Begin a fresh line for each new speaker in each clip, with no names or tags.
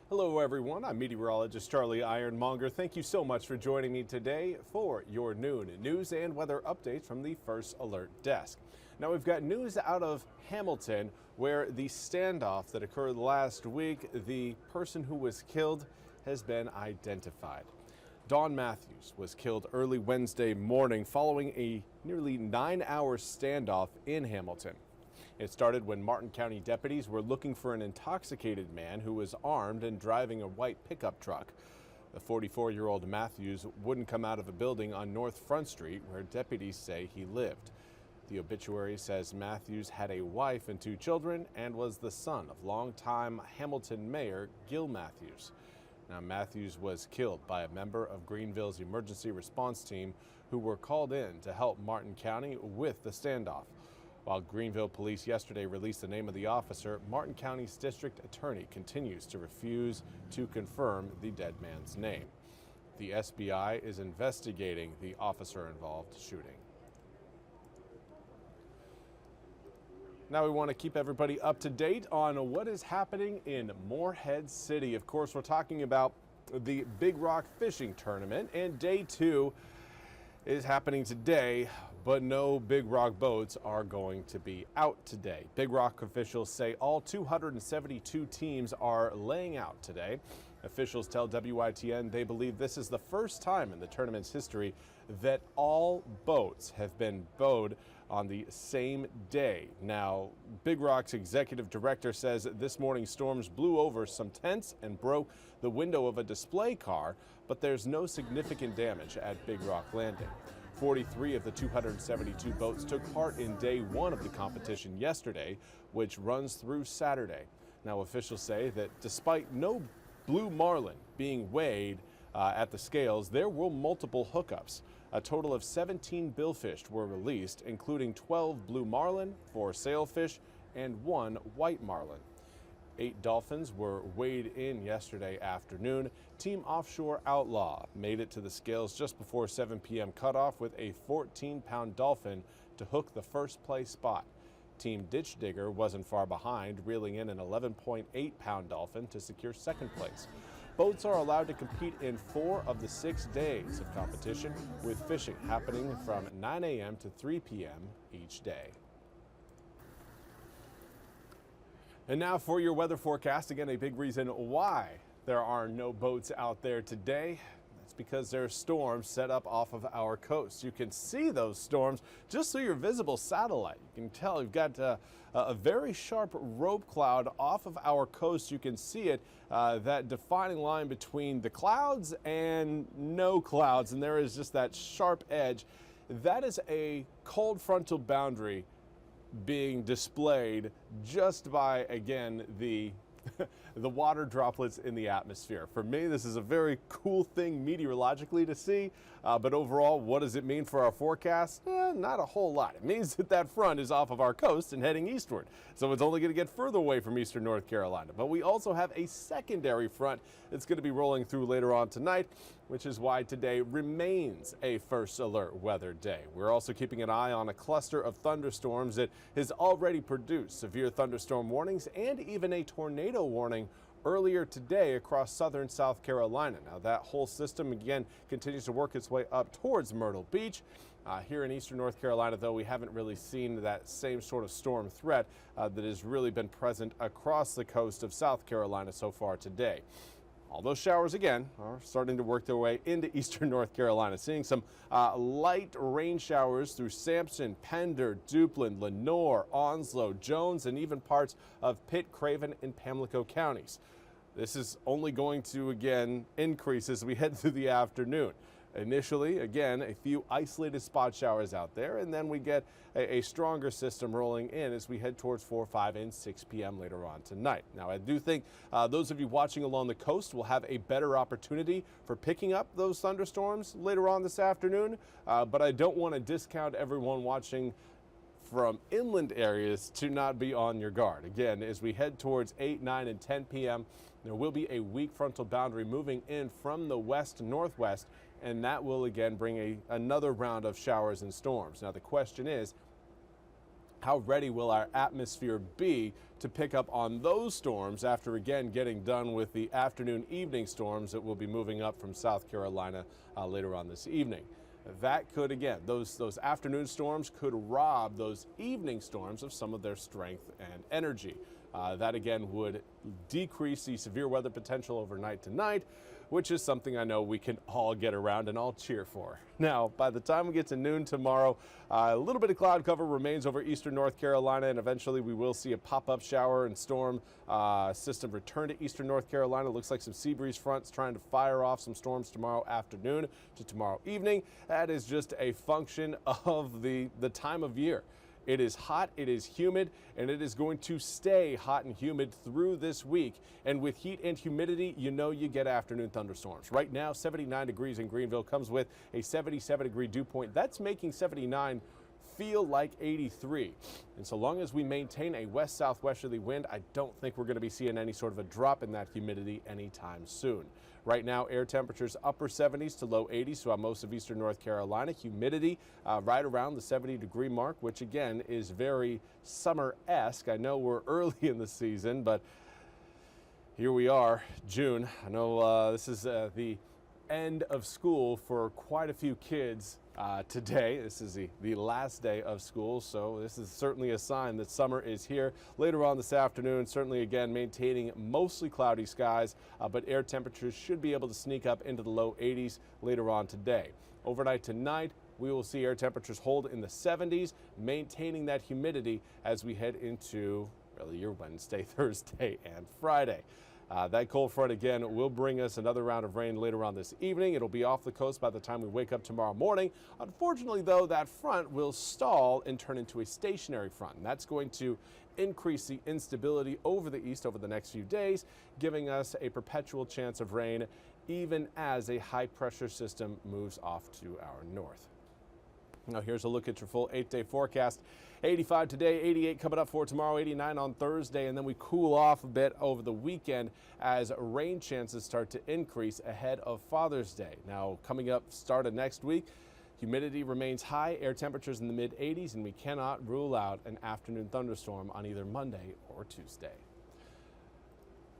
Hello everyone, I'm meteorologist Charlie Ironmonger. Thank you so much for joining me today for your noon news and weather updates from the First Alert Desk. Now we've got news out of Hamilton where the standoff that occurred last week, the person who was killed has been identified. Dawn Matthews was killed early Wednesday morning following a nearly 9-hour standoff in Hamilton. It started when Martin County deputies were looking for an intoxicated man who was armed and driving a white pickup truck. The 44-year-old Matthews wouldn't come out of a building on North Front Street where deputies say he lived. The obituary says Matthews had a wife and 2 children and was the son of longtime Hamilton Mayor Gil Matthews. Now, Matthews was killed by a member of Greenville's emergency response team who were called in to help Martin County with the standoff. While Greenville police yesterday released the name of the officer, Martin County's district attorney continues to refuse to confirm the dead man's name. The SBI is investigating the officer-involved shooting. Now we want to keep everybody up to date on what is happening in Morehead City. Of course, we're talking about the Big Rock Fishing Tournament, and day 2 is happening today, but no Big Rock boats are going to be out today. Big Rock officials say all 272 teams are laying out today. Officials tell WITN they believe this is the first time in the tournament's history that all boats have been bowed on the same day. Now, Big Rock's executive director says this morning's storms blew over some tents and broke the window of a display car, but there's no significant damage at Big Rock Landing. 43 of the 272 boats took part in day 1 of the competition yesterday, which runs through Saturday. Now, officials say that despite no blue marlin being weighed at the scales, there were multiple hookups. A total of 17 billfish were released, including 12 blue marlin, 4 sailfish, and 1 white marlin. 8 dolphins were weighed in yesterday afternoon. Team Offshore Outlaw made it to the scales just before 7 p.m. cutoff with a 14-pound dolphin to hook the first place spot. Team Ditch Digger wasn't far behind, reeling in an 11.8-pound dolphin to secure second place. Boats are allowed to compete in 4 of the 6 days of competition, with fishing happening from 9 a.m. to 3 p.m. each day. And now for your weather forecast. Again, a big reason why there are no boats out there today. That's because there are storms set up off of our coast. You can see those storms just through your visible satellite. You can tell you've got a very sharp rope cloud off of our coast. You can see it, that defining line between the clouds and no clouds, and there is just that sharp edge. That is a cold frontal boundary being displayed just by, again, the water droplets in the atmosphere. For me, this is a very cool thing meteorologically to see, but overall, what does it mean for our forecast? Not a whole lot. It means that that front is off of our coast and heading eastward, so it's only going to get further away from eastern North Carolina. But we also have a secondary front that's going to be rolling through later on tonight, which is why today remains a first alert weather day. We're also keeping an eye on a cluster of thunderstorms that has already produced severe thunderstorm warnings and even a tornado warning earlier today across southern South Carolina. Now, that whole system again continues to work its way up towards Myrtle Beach. Here in eastern North Carolina, though, we haven't really seen that same sort of storm threat that has really been present across the coast of South Carolina so far today. All those showers, again, are starting to work their way into eastern North Carolina, seeing some light rain showers through Sampson, Pender, Duplin, Lenoir, Onslow, Jones, and even parts of Pitt, Craven, and Pamlico counties. This is only going to, again, increase as we head through the afternoon. Initially, again, a few isolated spot showers out there, and then we get a stronger system rolling in as we head towards 4, 5, and 6 p.m. later on tonight. Now, I do think those of you watching along the coast will have a better opportunity for picking up those thunderstorms later on this afternoon, but I don't want to discount everyone watching from inland areas to not be on your guard. Again, as we head towards 8, 9, and 10 p.m., there will be a weak frontal boundary moving in from the west to northwest, and that will again bring another round of showers and storms. Now, the question is, How ready will our atmosphere be to pick up on those storms after again getting done with the afternoon evening storms that will be moving up from South Carolina later on this evening? That could, again, those afternoon storms could rob those evening storms of some of their strength and energy. That again would decrease the severe weather potential overnight tonight, which is something I know we can all get around and all cheer for. Now, by the time we get to noon tomorrow, a little bit of cloud cover remains over eastern North Carolina, and eventually we will see a pop-up shower and storm system return to eastern North Carolina. Looks like some sea breeze fronts trying to fire off some storms tomorrow afternoon to tomorrow evening. That is just a function of the time of year. It is hot, it is humid, and it is going to stay hot and humid through this week. And with heat and humidity, you know you get afternoon thunderstorms. Right now, 79 degrees in Greenville comes with a 77-degree dew point. That's making 79 feel like 83. And so long as we maintain a west-southwesterly wind, I don't think we're going to be seeing any sort of a drop in that humidity anytime soon. Right now, air temperatures upper 70s to low 80s throughout most of eastern North Carolina. Humidity right around the 70-degree mark, which again is very summer-esque. I know we're early in the season, but here we are, June. I know this is the end of school for quite a few kids today. This is the last day of school, so this is certainly a sign that summer is here. Later on this afternoon, certainly again maintaining mostly cloudy skies, but air temperatures should be able to sneak up into the low 80s later on today. Overnight tonight, we will see air temperatures hold in the 70s, maintaining that humidity as we head into really your Wednesday, Thursday, and Friday. That cold front again will bring us another round of rain later on this evening. It'll be off the coast by the time we wake up tomorrow morning. Unfortunately, though, that front will stall and turn into a stationary front. And that's going to increase the instability over the east over the next few days, giving us a perpetual chance of rain even as a high pressure system moves off to our north. Now here's a look at your full 8-day forecast. 85 today, 88 coming up for tomorrow, 89 on Thursday, and then we cool off a bit over the weekend as rain chances start to increase ahead of Father's Day. Now coming up start of next week, humidity remains high, air temperatures in the mid 80s, and we cannot rule out an afternoon thunderstorm on either Monday or Tuesday.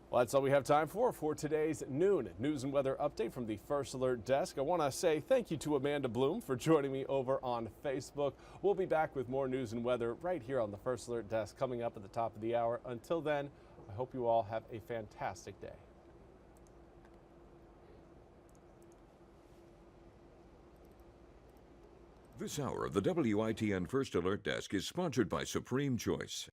Well, that's all we have time for today's noon news and weather update from the First Alert Desk. I want to say thank you to Amanda Bloom for joining me over on Facebook. We'll be back with more news and weather right here on the First Alert Desk coming up at the top of the hour. Until then, I hope you all have a fantastic day.
This hour of the WITN First Alert Desk is sponsored by Supreme Choice.